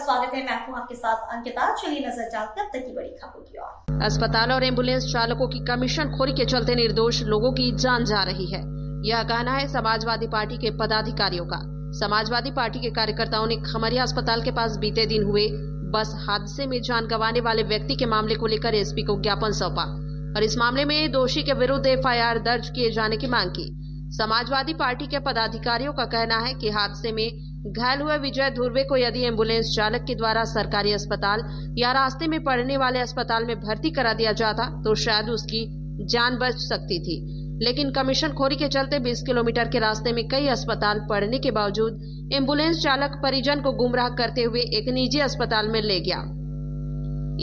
स्वागत है, मैं हूं आपके साथ अंकिता। चलिए नजर डालते हैं अब तक की बड़ी खबरों की ओर। अस्पताल और एम्बुलेंस चालकों की कमीशनखोरी के चलते निर्दोष लोगों की जान जा रही है, यह कहना है समाजवादी पार्टी के पदाधिकारियों का। समाजवादी पार्टी के कार्यकर्ताओं ने खमरिया अस्पताल के पास बीते दिन हुए बस हादसे में जान गंवाने वाले व्यक्ति के मामले को लेकर एसपी को ज्ञापन सौंपा और इस मामले में दोषी के विरुद्ध एफआईआर दर्ज किए जाने की मांग की। समाजवादी पार्टी के पदाधिकारियों का कहना है कि हादसे में घायल हुए विजय धुर्वे को यदि एम्बुलेंस चालक के द्वारा सरकारी अस्पताल या रास्ते में पड़ने वाले अस्पताल में भर्ती करा दिया जाता तो शायद उसकी जान बच सकती थी, लेकिन कमीशनखोरी के चलते 20 किलोमीटर के रास्ते में कई अस्पताल पड़ने के बावजूद एम्बुलेंस चालक परिजन को गुमराह करते हुए एक निजी अस्पताल में ले गया।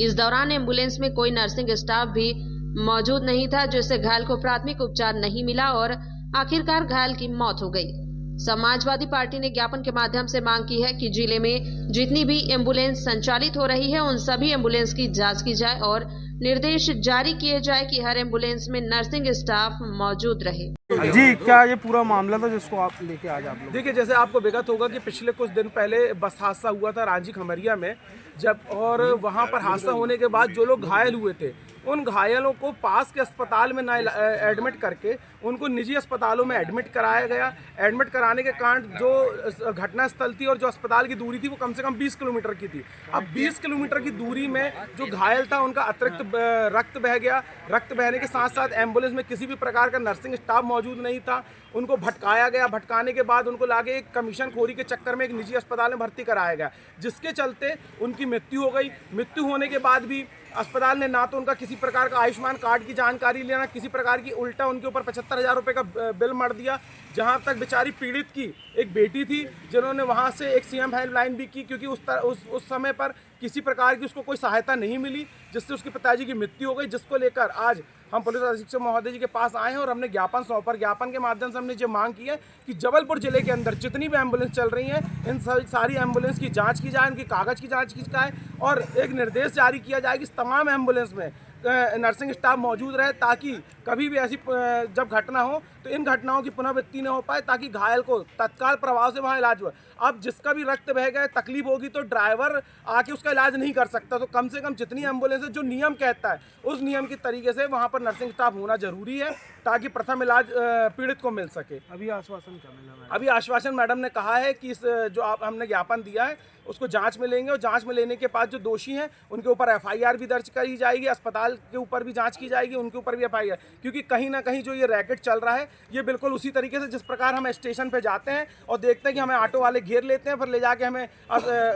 इस दौरान एम्बुलेंस में कोई नर्सिंग स्टाफ भी मौजूद नहीं था, जिससे घायल को प्राथमिक उपचार नहीं मिला और आखिरकार घायल की मौत हो गई। समाजवादी पार्टी ने ज्ञापन के माध्यम से मांग की है कि जिले में जितनी भी एम्बुलेंस संचालित हो रही है उन सभी एम्बुलेंस की जांच की जाए और निर्देश जारी किए जाए कि हर एम्बुलेंस में नर्सिंग स्टाफ मौजूद रहे। जी, क्या ये पूरा मामला था जिसको आप लेके आज आप लोग? देखिए, जैसे आपको विगत होगा कि पिछले कुछ दिन पहले बस हादसा हुआ था रांची खमरिया में, जब और वहाँ पर हादसा होने के बाद जो लोग घायल हुए थे उन घायलों को पास के अस्पताल में ना एडमिट करके उनको निजी अस्पतालों में एडमिट कराया गया। एडमिट कराने के कारण जो घटना स्थल थी और जो अस्पताल की दूरी थी वो कम से कम 20 किलोमीटर की थी। अब 20 किलोमीटर की दूरी में जो घायल था उनका अतिरिक्त रक्त बह गया। रक्त बहने के साथ साथ एम्बुलेंस में किसी भी प्रकार का नर्सिंग स्टाफ मौजूद नहीं था। उनको भटकाया गया। भटकाने के बाद उनको लाके एक कमीशनखोरी के चक्कर में एक निजी अस्पताल में भर्ती कराया गया, जिसके चलते उनकी मृत्यु हो गई। मृत्यु होने के बाद भी अस्पताल ने ना तो उनका किसी प्रकार का आयुष्मान कार्ड की जानकारी लेना, किसी प्रकार की, उल्टा उनके ऊपर 75,000 रुपये का बिल मर दिया। जहां तक बेचारी पीड़ित की एक बेटी थी जिन्होंने वहां से एक सीएम हेल्पलाइन भी की, क्योंकि उस समय पर किसी प्रकार की उसको कोई सहायता नहीं मिली, जिससे उसके पिताजी की मृत्यु हो गई। जिसको लेकर आज हम पुलिस अधीक्षक महोदय जी के पास आए हैं और हमने ज्ञापन सौंपा। ज्ञापन के माध्यम से हमने ये मांग की है कि जबलपुर जिले के अंदर जितनी भी एम्बुलेंस चल रही हैं इन सारी एम्बुलेंस की जांच की जाए, उनकी कागज़ की जांच की जाए और एक निर्देश जारी किया जाए कि तमाम एम्बुलेंस में नर्सिंग स्टाफ मौजूद रहे, ताकि कभी भी ऐसी जब घटना हो तो इन घटनाओं की पुनरावृत्ति न हो पाए, ताकि घायल को तत्काल प्रभाव से वहाँ इलाज हो। अब जिसका भी रक्त बह गए, तकलीफ होगी तो ड्राइवर आके उसका इलाज नहीं कर सकता, तो कम से कम जितनी एम्बुलेंस है जो नियम कहता है उस नियम की तरीके से वहाँ पर नर्सिंग स्टाफ होना जरूरी है, ताकि प्रथम इलाज पीड़ित को मिल सके। अभी आश्वासन क्या मिला? अभी आश्वासन मैडम ने कहा है कि इस जो हमने ज्ञापन दिया है उसको जांच में लेंगे और जांच में लेने के बाद जो दोषी हैं उनके ऊपर एफआईआर भी दर्ज करी जाएगी। अस्पताल के ऊपर भी जांच की जाएगी, उनके ऊपर भी एफआईआर, क्योंकि कहीं ना कहीं जो ये रैकेट चल रहा है ये बिल्कुल उसी तरीके से जिस प्रकार हम स्टेशन पे जाते हैं और देखते हैं कि हमें ऑटो वाले घेर लेते हैं, फिर ले जाके हमें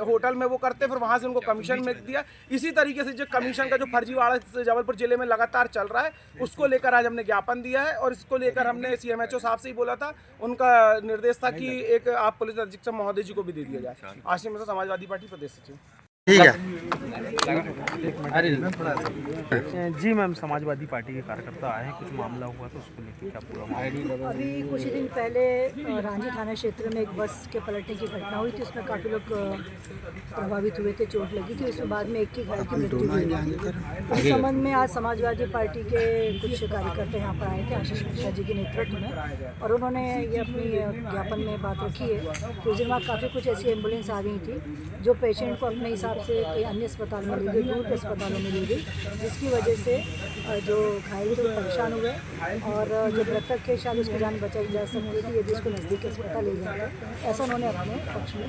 होटल में वो करते हैं, फिर वहाँ से उनको कमीशन मिल दिया। इसी तरीके से जो कमीशन का जो फर्जीवाड़ा जबलपुर जिले में लगातार चल रहा है उसको लेकर आज हमने ज्ञापन दिया है और इसको लेकर हमने CMHO साहब से ही बोला था, उनका निर्देश था कि एक आप पुलिस अधीक्षक महोदय जी को भी दे दिया जाए। आशिम से समाजवादी पार्टी प्रदेश सचिव। ठीक है। जी मैम, समाजवादी पार्टी के कार्यकर्ता आए हैं, कुछ मामला हुआ तो उसको लेकर क्या पूरा मामला? अभी कुछ दिन पहले रांची थाना क्षेत्र में एक बस के पलटने की घटना हुई थी, उसमें काफ़ी लोग प्रभावित हुए थे, चोट लगी थी, उसमें बाद में एक की घायल की मृत्यु हुई। इस संबंध में आज समाजवादी पार्टी के कुछ कार्यकर्ता यहाँ पर आए थे आशीष मिश्रा जी के नेतृत्व में, और उन्होंने ये अपनी ज्ञापन में बात रखी है कि उस दिन वहाँ काफ़ी कुछ ऐसी एम्बुलेंस आ गई थी जो पेशेंट को अपने हिसाब से कई अन्य अस्पताल में ले गई, दूर के अस्पतालों में ले गई, जिसकी वजह से जो घायल थे परेशान हुए और जो मृतक के शायद उसकी जान बचाई जा सकती थी यदि उसको नज़दीक अस्पताल ले जाता, ऐसा उन्होंने अपने पक्ष में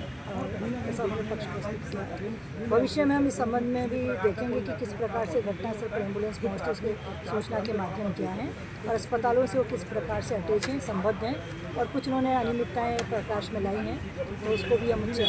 प्रस्तुत किया। भविष्य में हम इस संबंध में भी देखेंगे कि किस प्रकार से घटनास्थल पर एम्बुलेंस पहुँचती, उसके सूचना के माध्यम क्या हैं और अस्पतालों से वो किस प्रकार से अटैच हैं, संबद्ध हैं, और कुछ उन्होंने अनियमितताएँ प्रकाश में लाई हैं, तो उसको भी हम उनसे